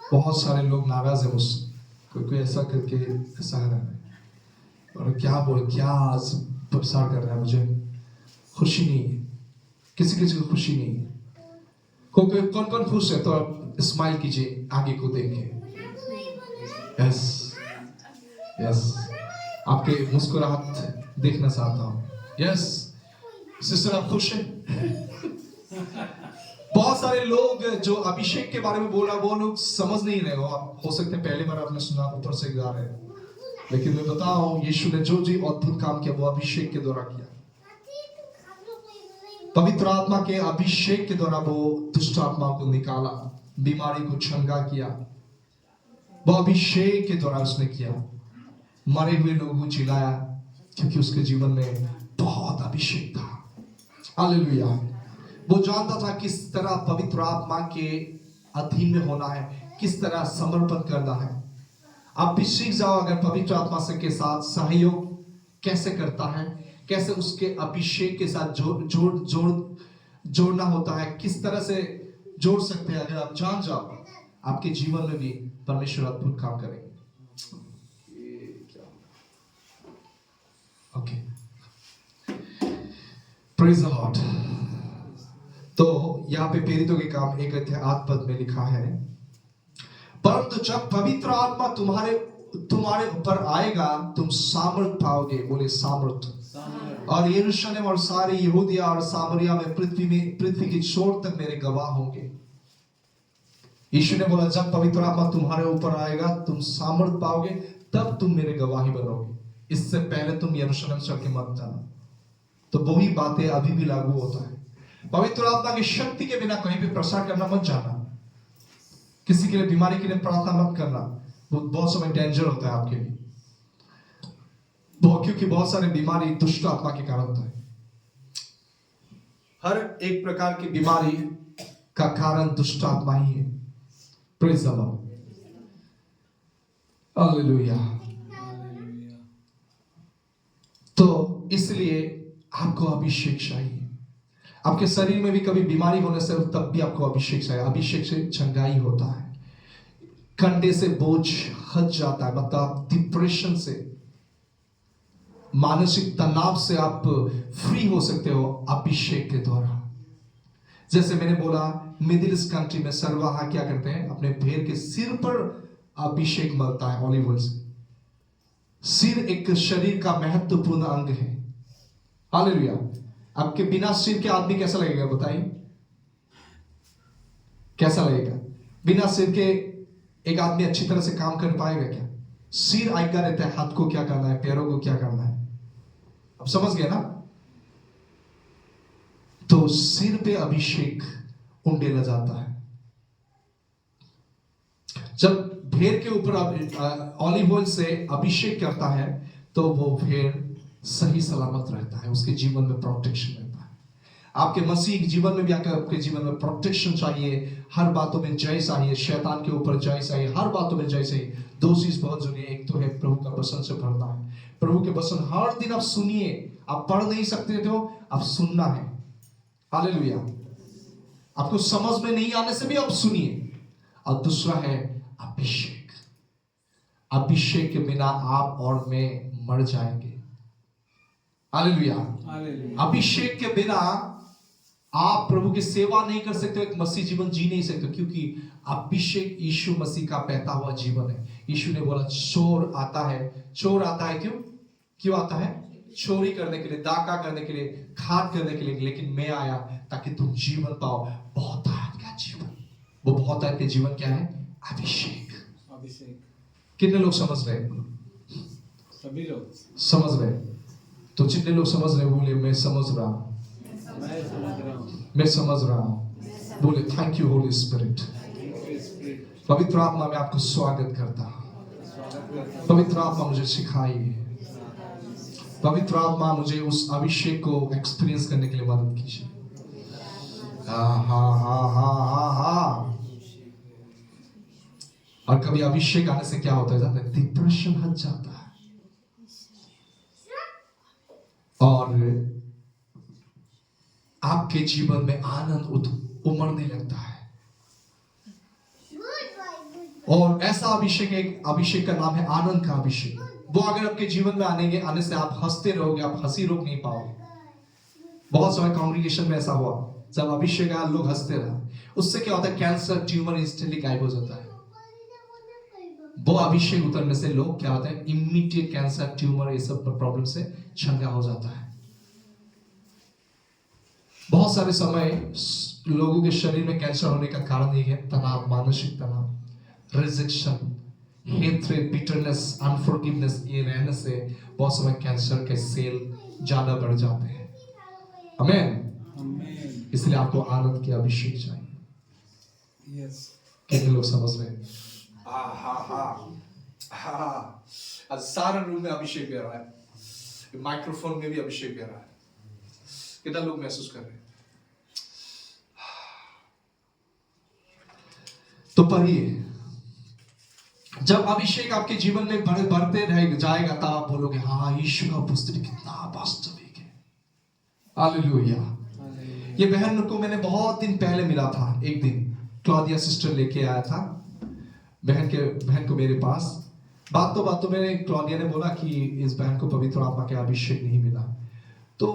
बहुत सारे लोग नाराज है मुझसे, कोई ऐसा करके ऐसा कर रहा है और क्या प्रसार कर रहा है। मुझे खुशी नहीं है, किसी को खुशी नहीं है। कौन कौन खुश है? तो आप स्माइल कीजिए आगे को देख के। यस यस, आपके मुस्कुराहट देखना चाहता हूँ। यस सिस्टर, आप खुश हैं? बहुत सारे लोग जो अभिषेक के बारे में बोल रहा, वो लोग समझ नहीं रहे हो सकते हैं पहली बार आपने सुना, ऊपर से गा रहे हैं, लेकिन मैं बता रहा हूं यीशु ने जो जी अद्भुत काम किया वो अभिषेक के द्वारा किया। पवित्र आत्मा के अभिषेक के द्वारा वो दुष्ट आत्मा को निकाला, बीमारी को चंगा किया, वो अभिषेक के द्वारा उसने किया। मरे हुए लोगों को जिलाया, क्योंकि उसके जीवन में बहुत अभिषेक था। हालेलुया। वो जानता था किस तरह पवित्र आत्मा के अधीन में होना है, किस तरह समर्पण करना है। आप भी सीख जाओ अगर पवित्र आत्मा से के साथ सहयोग कैसे करता है, कैसे उसके अभिषेक के साथ जोड़ना होता है, किस तरह से जोड़ सकते हैं। अगर आप जान जाओ, आपके जीवन में भी परमेश्वर अद्भुत काम करेंगे। Okay, praise the Lord. तो यहाँ पे प्रेरितों के काम 1:8 में लिखा है, परंतु जब पवित्र आत्मा तुम्हारे ऊपर आएगा तुम सामर्थ पाओगे। बोले सामर्थ। और यरूशलेम और सारे यहूदिया और सामरिया में पृथ्वी की छोर तक मेरे गवाह होंगे। यीशु ने बोला जब पवित्र आत्मा तुम्हारे ऊपर आएगा तुम सामर्थ पाओगे, तब तुम मेरे गवाही बनोगे। इससे पहले तुम यरूशलेम चल के मत जाना। तो वही बातें अभी भी लागू होता है। पवित्र आत्मा की शक्ति के बिना कहीं भी प्रसार करना मत जाना। किसी के लिए बीमारी के लिए प्रार्थना मत करना, बहुत समय डेंजर होता है आपके लिए, क्योंकि बहुत सारे बीमारी दुष्ट आत्मा के कारण होता है। हर एक प्रकार की बीमारी का कारण दुष्ट आत्मा ही है। Praise the Lord, hallelujah. तो इसलिए आपको अभिषेक चाहिए। आपके शरीर में भी कभी बीमारी होने से तब भी आपको अभिषेक चाहिए। अभिषेक से चंगाई होता है, कंधे से बोझ हट जाता है, मतलब डिप्रेशन से, मानसिक तनाव से आप फ्री हो सकते हो अभिषेक के द्वारा। जैसे मैंने बोला, मिडिल ईस्ट कंट्री में सर्वाहा क्या करते हैं, अपने भेड़ के सिर पर अभिषेक मलता है ऑलिव ऑयल से। सिर एक शरीर का महत्वपूर्ण अंग है। हालेलुया। आपके बिना सिर के आदमी कैसा लगेगा बताइए, कैसा लगेगा? बिना सिर के एक आदमी अच्छी तरह से काम कर पाएगा क्या? सिर आज्ञा रहता है, हाथ को क्या करना है, पैरों को क्या करना है। अब समझ गए ना? तो सिर पे अभिषेक उंडेला जाता है। जब भेड़ के ऊपर ऑलिव ऑयल से अभिषेक करता है तो वो भेड़ सही सलामत रहता है, उसके जीवन में प्रोटेक्शन रहता है। आपके मसीह जीवन में भी आपके जीवन में प्रोटेक्शन चाहिए, हर बातों में जय चाहिए, शैतान के ऊपर जय चाहिए, हर बातों में जय चाहिए। दो चीज बहुत जरूरी है, एक तो है प्रभु का वचन से पढ़ना है। प्रभु के वचन हर दिन आप सुनिए। आप पढ़ नहीं सकते तो आप सुनना है। हालेलुया। आपको समझ में नहीं आने से भी आप सुनिए। और दूसरा है अभिषेक। अभिषेक के बिना आप और मैं मर जाएंगे। हालेलुया। अभिषेक के बिना आप प्रभु की सेवा नहीं कर सकते, एक मसीह जीवन जी नहीं सकते, क्योंकि अभिषेक यीशु मसीह का बहता हुआ जीवन है। यीशु ने बोला चोर आता है क्यों आता है? चोरी करने के लिए, डाका करने के लिए, घात करने के लिए, लेकिन मैं आया ताकि तुम जीवन पाओ, बहुतायत का जीवन। वो बहुतायत के जीवन क्या है? अभिषेक। कितने लोग समझ रहे? सभी लोग समझ रहे? तो जितने लोग समझ रहे बोले मैं समझ रहा हूं, मैं समझ रहा हूं। बोले थैंक यू होली स्पिरिट। पवित्र आत्मा में आपको स्वागत करता हूं। पवित्र आत्मा मुझे सिखाइए। पवित्र आत्मा मुझे उस अभिषेक को एक्सपीरियंस करने के लिए मदद कीजिए। और कभी अभिषेक आने से क्या होता है जानते हैं? डिप्रेशन हट जाता है और आपके जीवन में आनंद उमड़ने लगता है। और ऐसा अभिषेक का नाम है आनंद का अभिषेक। वो अगर आपके जीवन में आने से आप हंसते रहोगे, आप हंसी रोक नहीं पाओगे। बहुत समय कांग्रेगेशन में ऐसा हुआ, जब अभिषेक आया लोग हंसते रहे। उससे क्या होता है, कैंसर ट्यूमर इंस्टेंटली गायब हो जाता है। वो अभिषेक उतरने से लोग क्या होता है, इमीडिएट कैंसर ट्यूमर ये सब प्रॉब्लम से छंगा हो जाता है। बहुत सारे समय लोगों के शरीर में कैंसर होने का कारण ये है तनाव, मानसिक तनाव, रिजेक्शन, हेट्रेड, बिटरनेस, अनफॉरगिवनेस, ये रहने से बहुत समय कैंसर के सेल ज्यादा बढ़ जाते हैं। आमीन। इसलिए आपको आनंद की अभिषेक चाहिए। कितने लोग समझ रहे हैं? आज सारा रूम में अभिषेक दे रहा है, माइक्रोफोन में भी अभिषेक दे रहा है। कितना लोग महसूस कर रहे हैं? तो पढ़िए, जब अभिषेक आपके जीवन में बढ़ते रह जाएगा तब आप बोलोगे हाँ, यीशु का उपस्थिति कितना वास्तविक है। हालेलुया। ये बहन को मैंने बहुत दिन पहले मिला था। एक दिन क्लॉदिया सिस्टर लेके आया था बहन को मेरे पास। बातों में क्लॉदिया ने बोला कि इस बहन को पवित्र आत्मा के अभिषेक नहीं मिला। तो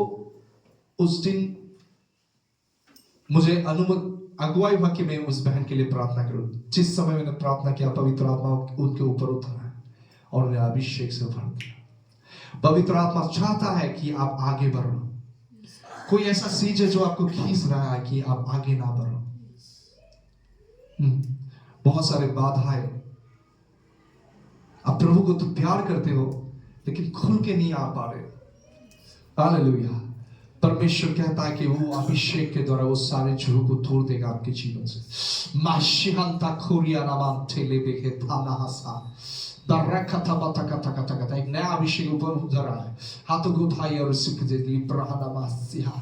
उस दिन मुझे अगुवाई हुआ कि मैं उस बहन के लिए प्रार्थना करूं। जिस समय मैंने प्रार्थना किया, पवित्र आत्मा उनके ऊपर उतरा और उन्हें अभिषेक से भर दिया। पवित्र आत्मा चाहता है कि आप आगे बढ़ो। कोई ऐसा चीज है जो आपको खींच रहा है कि आप आगे ना बढ़ो। बहुत सारे बाधाएं, आप प्रभु को तो प्यार करते हो लेकिन खुल के नहीं आ पा रहे। हालेलुया। परमेश्वर कहता है कि वो अभिषेक के द्वारा वो सारे झूठ को तोड़ देगा आपके जीवन से। माशिहंता खोरिया नाम ठेले देखे थाना हसा दरकथा बतकता एक नया अभिषेक ऊपर उधर रहा है। हाथों को उठाइए और सिख दे ली प्रहना मासिहा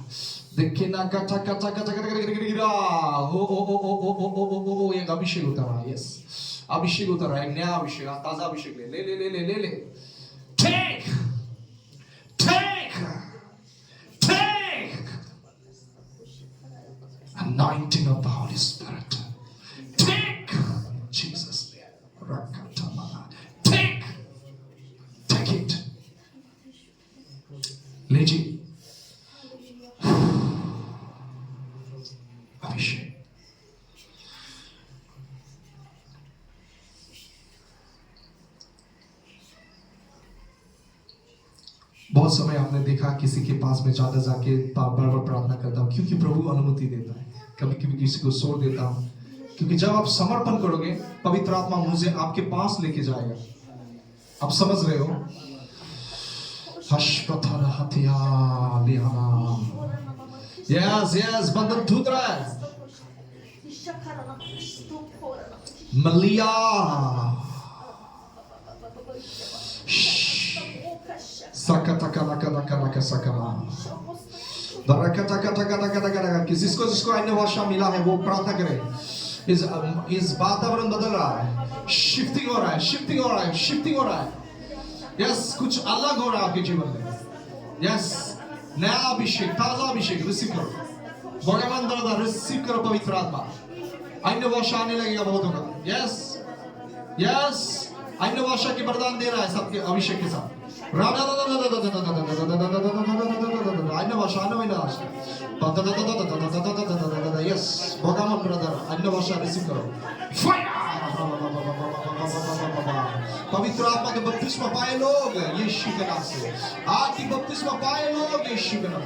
देखे ना कथा कथा कथा गिरा हो एक अभिषेक उतर रहा है। यस, अभिषेक उतर रहा है, एक नया अभिषेक, ताजा अभिषेक ले ले ले ले ले ले ले take anointing of the Holy Spirit. Take Jesus name. Rakatamana. Take it. लीजिए अभिषेक। बहुत समय आपने देखा किसी के पास में ज्यादा जाके बार बार प्रार्थना करता हूं क्योंकि प्रभु अनुमति देता है। कभी कभी किसी को छोड़ देता हूं क्योंकि जब आप समर्पण करोगे पवित्र आत्मा मुझे आपके पास लेके जाएगा। आप समझ रहे हो? यस बंधन टूट रहा है। मलिया जिसको अन्य भाषा मिला है वो प्रार्थना करे। इस वातावरण बदल रहा है, शिफ्टिंग हो रहा है। यस, कुछ अलग हो रहा है आपके जीवन में। यस, नया अभिषेक, ताजा अभिषेक रिसीव करो। भगवान दादा रिसीव करो पवित्र आत्मा। अन्य भाषा आने लगेगा बहुतों का। यस, अन्य भाषा के वरदान दे रहा है सबके अभिषेक के साथ। अन्य भाषा यस, भगवान ब्रदर अन्य भाषा रिसीव करो। पवित्र आत्मा के बपतिस्मा पाए लोग यीशु के नाम से, आग की बपतिस्मा पाए लोग यीशु के नाम।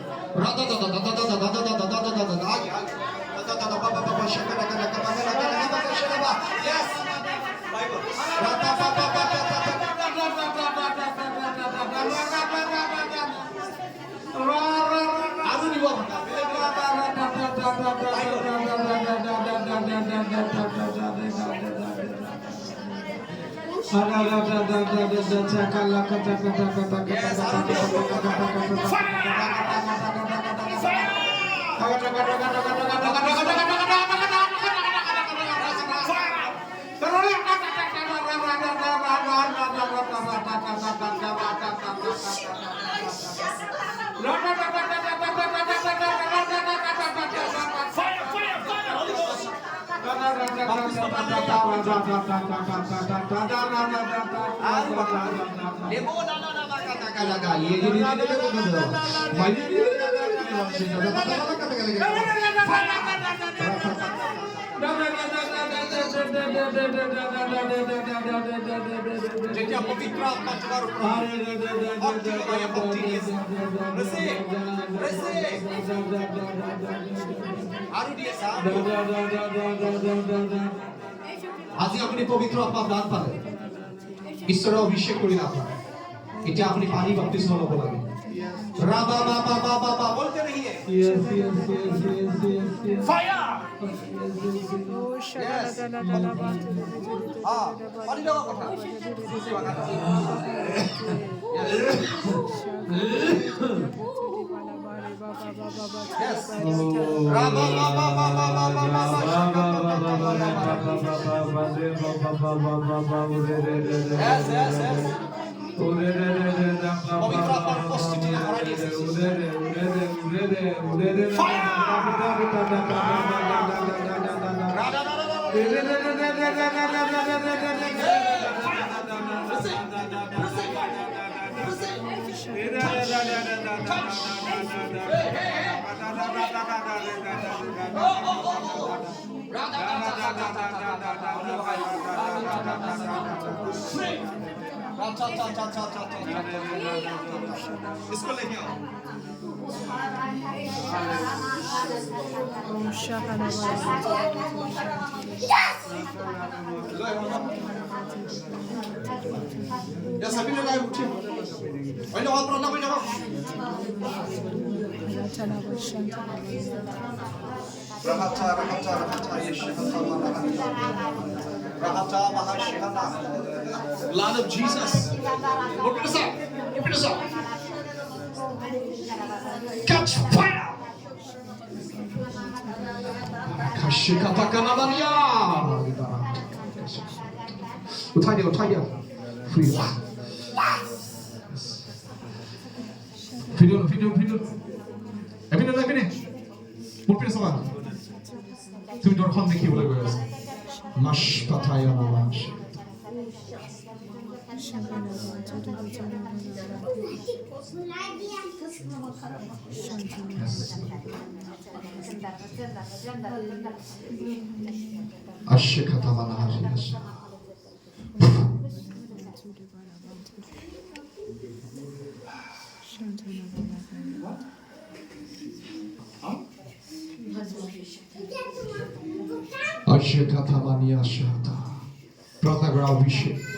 যেতিয়া পবিত্ৰ আত্মা তোমাৰ ওপৰত অগ্নিময় শক্তি আছে আৰু দিয়ে আজি আপুনি পবিত্ৰ আত্মা দান পালে ঈশ্বৰৰ অভিষেক কৰিলে আপোনাক এতিয়া আপুনি পানী বাপ্তিস্ম ল'ব লাগে ৰাবা বাবা বাবা বাবা বলতে ৰহিয়ে ফায়াৰ পানী লগা কথা इसको लेके आओ या सभी लोग आए उठे वही लोग आप ना कोई जगह rahata mahashihana blood of Jesus open us up catch fire kashikata kanadania उठा दिया free video এপিনে মোৰ পিনে চাবা তুমি দৰ্শন দেখিবলৈ গৈ আছা মাছ পাথায়া নামাজ আশে কথা মানা হাজি আছে Ashekata mania shata. Prata grau vishe.